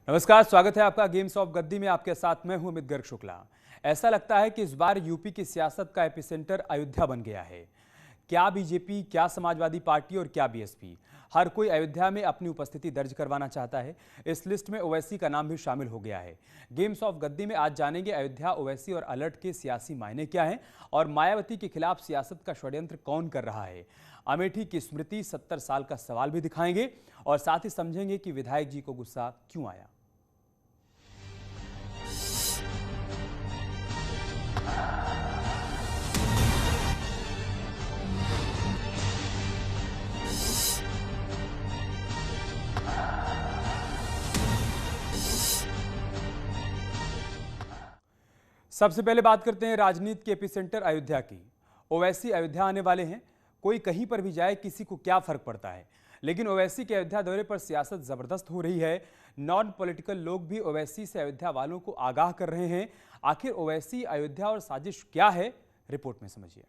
नमस्कार, स्वागत है आपका गेम्स ऑफ गद्दी में। आपके साथ मैं हूं अमित गर्ग शुक्ला। ऐसा लगता है कि इस बार यूपी की सियासत का एपिसेंटर अयोध्या बन गया है। क्या बीजेपी, क्या समाजवादी पार्टी और क्या बीएसपी, हर कोई अयोध्या में अपनी उपस्थिति दर्ज करवाना चाहता है। इस लिस्ट में ओवैसी का नाम भी शामिल हो गया है। गेम्स ऑफ गद्दी में आज जानेंगे अयोध्या, ओवैसी और अलर्ट के सियासी मायने क्या हैं और मायावती के खिलाफ सियासत का षड्यंत्र कौन कर रहा है। अमेठी की स्मृति 70 साल का सवाल भी दिखाएंगे और साथ ही समझेंगे कि विधायक जी को गुस्सा क्यों आया। सबसे पहले बात करते हैं राजनीति के एपिसेंटर अयोध्या की। ओवैसी अयोध्या आने वाले हैं। कोई कहीं पर भी जाए, किसी को क्या फर्क पड़ता है, लेकिन ओवैसी के अयोध्या दौरे पर सियासत जबरदस्त हो रही है। नॉन पॉलिटिकल लोग भी ओवैसी से अयोध्या वालों को आगाह कर रहे हैं। आखिर ओवैसी, अयोध्या और साजिश क्या है, रिपोर्ट में समझिए।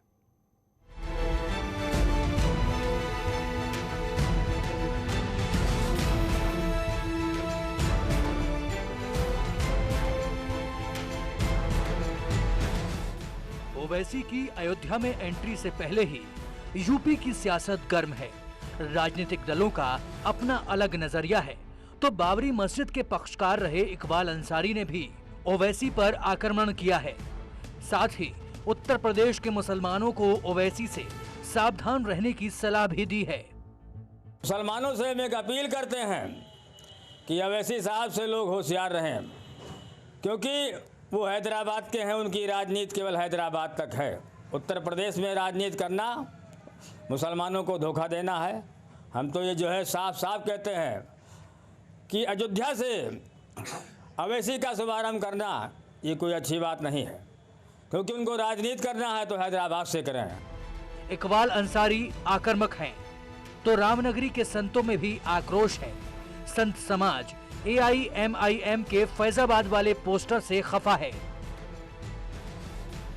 ओवैसी की अयोध्या में एंट्री से पहले ही यूपी की सियासत गर्म है। राजनीतिक दलों का अपना अलग नजरिया है। तो बाबरी मस्जिद के पक्षकार रहे इकबाल अंसारी ने भी ओवैसी पर आक्रमण किया है। साथ ही उत्तर प्रदेश के मुसलमानों को ओवैसी से सावधान रहने की सलाह भी दी है। मुसलमानों से हम एक अपील करते हैं कि ओवैसी साहब से लोग होशियार रहें, क्योंकि वो हैदराबाद के हैं। उनकी राजनीति केवल हैदराबाद तक है। उत्तर प्रदेश में राजनीति करना मुसलमानों को धोखा देना है। हम तो ये जो है साफ साफ कहते हैं कि अयोध्या से ओवैसी का शुभारंभ करना ये कोई अच्छी बात नहीं है, क्योंकि उनको राजनीति करना है तो हैदराबाद से करें। इकबाल अंसारी आक्रामक हैं, तो रामनगरी के संतों में भी आक्रोश है। संत समाज AIMIM के फैजाबाद वाले पोस्टर से खफा है।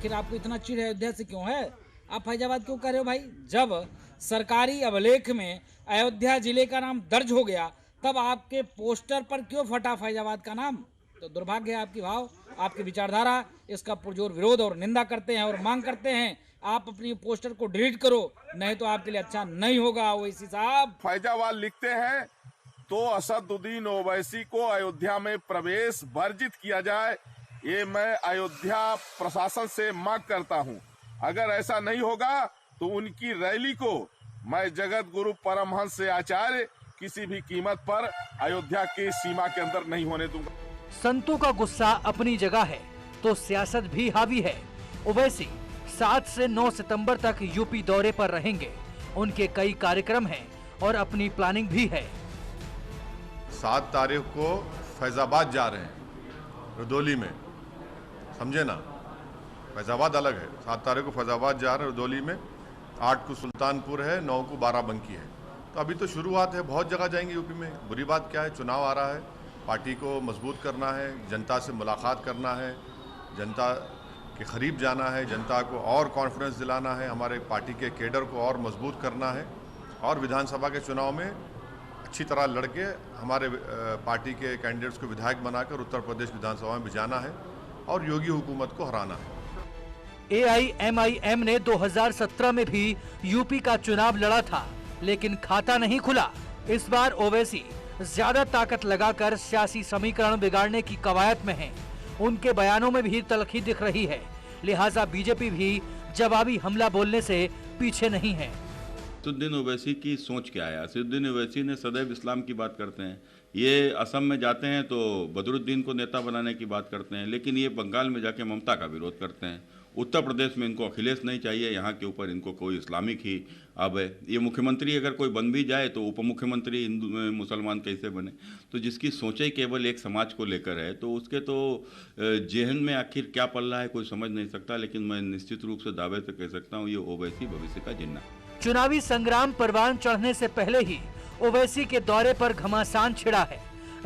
फिर आपको इतना चिढ़ अयोध्या से क्यों है? आप फैजाबाद क्यों कर रहे हो भाई? जब सरकारी अभिलेख में अयोध्या जिले का नाम दर्ज हो गया, तब आपके पोस्टर पर क्यों फटा फैजाबाद का नाम? तो दुर्भाग्य है आपकी भाव, आपकी विचारधारा इसका पुरजोर विरोध और निंदा करते हैं और मांग करते हैं आप अपनी पोस्टर को डिलीट करो, नहीं तो आपके लिए अच्छा नहीं होगा। ओवैसी साहब फैजाबाद लिखते हैं तो असदुद्दीन ओवैसी को अयोध्या में प्रवेश वर्जित किया जाए, ये मैं अयोध्या प्रशासन से मांग करता हूं। अगर ऐसा नहीं होगा तो उनकी रैली को मैं जगत गुरु परमहंस आचार्य किसी भी कीमत पर अयोध्या की सीमा के अंदर नहीं होने दूंगा। संतों का गुस्सा अपनी जगह है तो सियासत भी हावी है। ओवैसी 7 से 9 सितंबर तक यूपी दौरे पर रहेंगे। उनके कई कार्यक्रम हैं और अपनी प्लानिंग भी है। 7 तारीख को फैजाबाद जा रहे हैं, रुदौली में, समझे ना, फैजाबाद अलग है। 7 तारीख को फैजाबाद जा रहे हैं रुदौली में, 8 को सुल्तानपुर है, 9 को बाराबंकी है। तो अभी तो शुरुआत है, बहुत जगह जाएंगे यूपी में। बुरी बात क्या है, चुनाव आ रहा है, पार्टी को मजबूत करना है, जनता से मुलाकात करना है, जनता के करीब जाना है, जनता को और कॉन्फिडेंस दिलाना है, हमारे पार्टी के केडर को और मजबूत करना है और विधानसभा के चुनाव में अच्छी तरह लड़के हमारे पार्टी के कैंडिडेट्स को विधायक बनाकर उत्तर प्रदेश विधानसभा में भिजाना है और योगी हुकूमत को हराना है। AIMIM ने 2017 में भी यूपी का चुनाव लड़ा था, लेकिन खाता नहीं खुला। इस बार ओवैसी ज्यादा ताकत लगाकर सियासी समीकरण बिगाड़ने की कवायद में हैं। उनके बयानों में भी तलखी दिख रही है, लिहाजा बीजेपी भी जवाबी हमला बोलने से पीछे नहीं है। असदुद्दीन ओवैसी की सोच क्या है? असदुद्दीन ओवैसी ने सदैव इस्लाम की बात करते हैं। ये असम में जाते हैं तो बदरुद्दीन को नेता बनाने की बात करते हैं, लेकिन ये बंगाल में जाके ममता का विरोध करते हैं। उत्तर प्रदेश में इनको अखिलेश नहीं चाहिए, यहाँ के ऊपर इनको कोई इस्लामिक ही अब है। ये मुख्यमंत्री अगर कोई बन भी जाए तो उप मुख्यमंत्री हिंदू मुसलमान कैसे बने? तो जिसकी सोच ही केवल एक समाज को लेकर है, तो उसके तो जेहन में आखिर क्या पल रहा है कोई समझ नहीं सकता। लेकिन मैं निश्चित रूप से दावे से कह सकता हूँ, ये ओवैसी भविष्य का जिन्ना। चुनावी संग्राम परवान चढ़ने से पहले ही ओवैसी के दौरे पर घमासान छिड़ा है।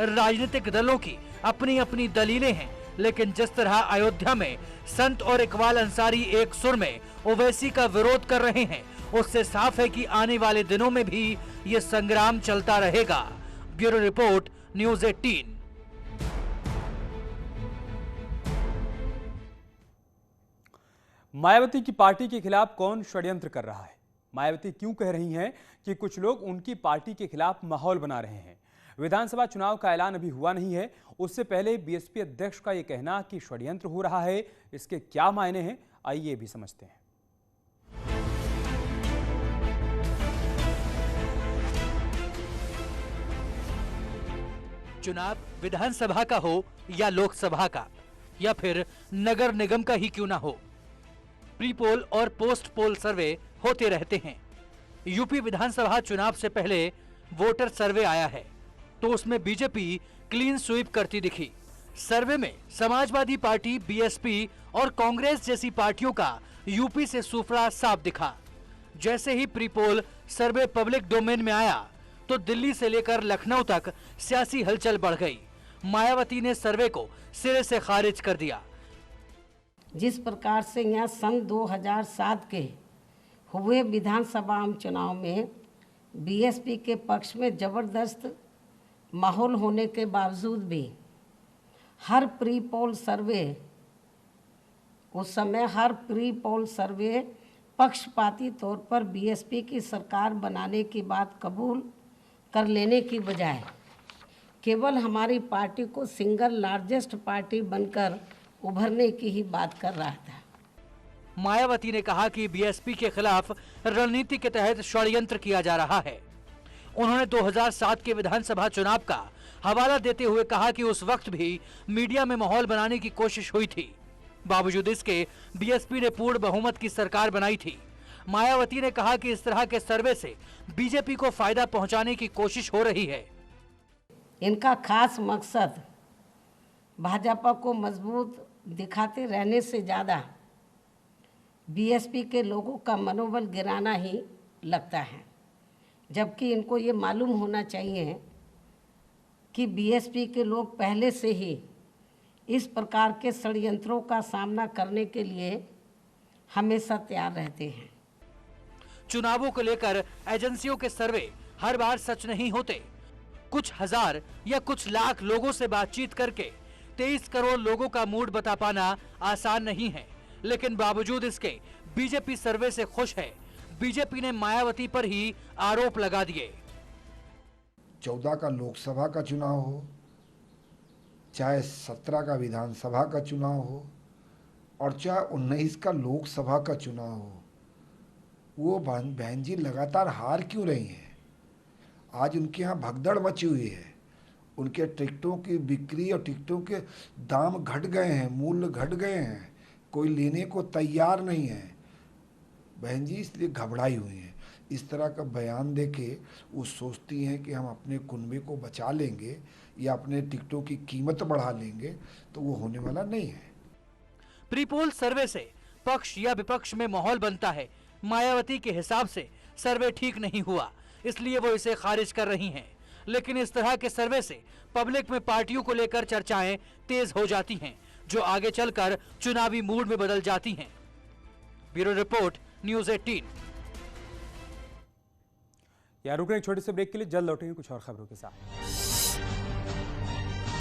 राजनीतिक दलों की अपनी अपनी दलीलें हैं, लेकिन जिस तरह अयोध्या में संत और इकबाल अंसारी एक सुर में ओवैसी का विरोध कर रहे हैं, उससे साफ है कि आने वाले दिनों में भी ये संग्राम चलता रहेगा। Bureau report, news 18। मायावती की पार्टी के खिलाफ कौन षड्यंत्र कर रहा है? मायावती क्यों कह रही हैं कि कुछ लोग उनकी पार्टी के खिलाफ माहौल बना रहे हैं? विधानसभा चुनाव का ऐलान अभी हुआ नहीं है, उससे पहले बीएसपी अध्यक्ष का यह कहना कि षड्यंत्र हो रहा है, इसके क्या मायने हैं, आइए भी समझते हैं। चुनाव विधानसभा का हो या लोकसभा का या फिर नगर निगम का ही क्यों ना हो, प्री पोल और पोस्ट पोल सर्वे होते रहते हैं। यूपी विधानसभा चुनाव से पहले वोटर सर्वे आया है तो उसमें बीजेपी क्लीन स्वीप करती दिखी। सर्वे में समाजवादी पार्टी, बीएसपी और कांग्रेस जैसी पार्टियों का यूपी से सूफरा साफ दिखा। जैसे ही प्री पोल सर्वे पब्लिक डोमेन में आया तो दिल्ली से लेकर लखनऊ तक सियासी हलचल बढ़ गई। मायावती ने सर्वे को सिरे से खारिज कर दिया। जिस प्रकार से यहाँ सन 2007 के हुए विधानसभा आम चुनाव में बीएसपी के पक्ष में जबरदस्त माहौल होने के बावजूद भी हर प्री पोल सर्वे उस समय हर प्री पोल सर्वे पक्षपाती तौर पर बीएसपी की सरकार बनाने की बात कबूल कर लेने की बजाय केवल हमारी पार्टी को सिंगल लार्जेस्ट पार्टी बनकर उभरने की ही बात कर रहा था। मायावती ने कहा कि बीएसपी के खिलाफ रणनीति के तहत षड्यंत्र किया जा रहा है। उन्होंने 2007 के विधानसभा चुनाव का हवाला देते हुए कहा कि उस वक्त भी मीडिया में माहौल बनाने की कोशिश हुई थी, बावजूद इसके बीएसपी ने पूर्ण बहुमत की सरकार बनाई थी। मायावती ने कहा कि इस तरह के सर्वे से बीजेपी को फायदा पहुंचाने की कोशिश हो रही है। इनका खास मकसद भाजपा को मजबूत दिखाते रहने से ज़्यादा बीएसपी के लोगों का मनोबल गिराना ही लगता है, जबकि इनको ये मालूम होना चाहिए कि बीएसपी के लोग पहले से ही इस प्रकार के षड्यंत्रों का सामना करने के लिए हमेशा तैयार रहते हैं। चुनावों को लेकर एजेंसियों के सर्वे हर बार सच नहीं होते। कुछ हजार या कुछ लाख लोगों से बातचीत करके 23 करोड़ लोगों का मूड बता पाना आसान नहीं है, लेकिन बावजूद इसके बीजेपी सर्वे से खुश है। बीजेपी ने मायावती पर ही आरोप लगा दिए। 14 का लोकसभा का चुनाव हो, चाहे 17 का विधानसभा का चुनाव हो और चाहे 19 का लोकसभा का चुनाव हो, वो बहन जी लगातार हार क्यों रही हैं? आज उनके यहाँ भगदड़ मची हुई है। उनके टिकटों की बिक्री और टिकटों के दाम घट गए हैं, मूल्य घट गए हैं, कोई लेने को तैयार नहीं है। बहन जी इसलिए घबराई हुई हैं। इस तरह का बयान देके वो सोचती हैं कि हम अपने कुनबे को बचा लेंगे या अपने टिकटों की कीमत बढ़ा लेंगे, तो वो होने वाला नहीं है। प्री पोल सर्वे से पक्ष या विपक्ष में माहौल बनता है। मायावती के हिसाब से सर्वे ठीक नहीं हुआ, इसलिए वो इसे खारिज कर रही हैं। लेकिन इस तरह के सर्वे से पब्लिक में पार्टियों को लेकर चर्चाएं तेज हो जाती हैं, जो आगे चलकर चुनावी मूड में बदल जाती हैं। Bureau report, news 18। यार रुक रहे एक छोटे से ब्रेक के लिए, जल्द लौटेंगे कुछ और खबरों के साथ।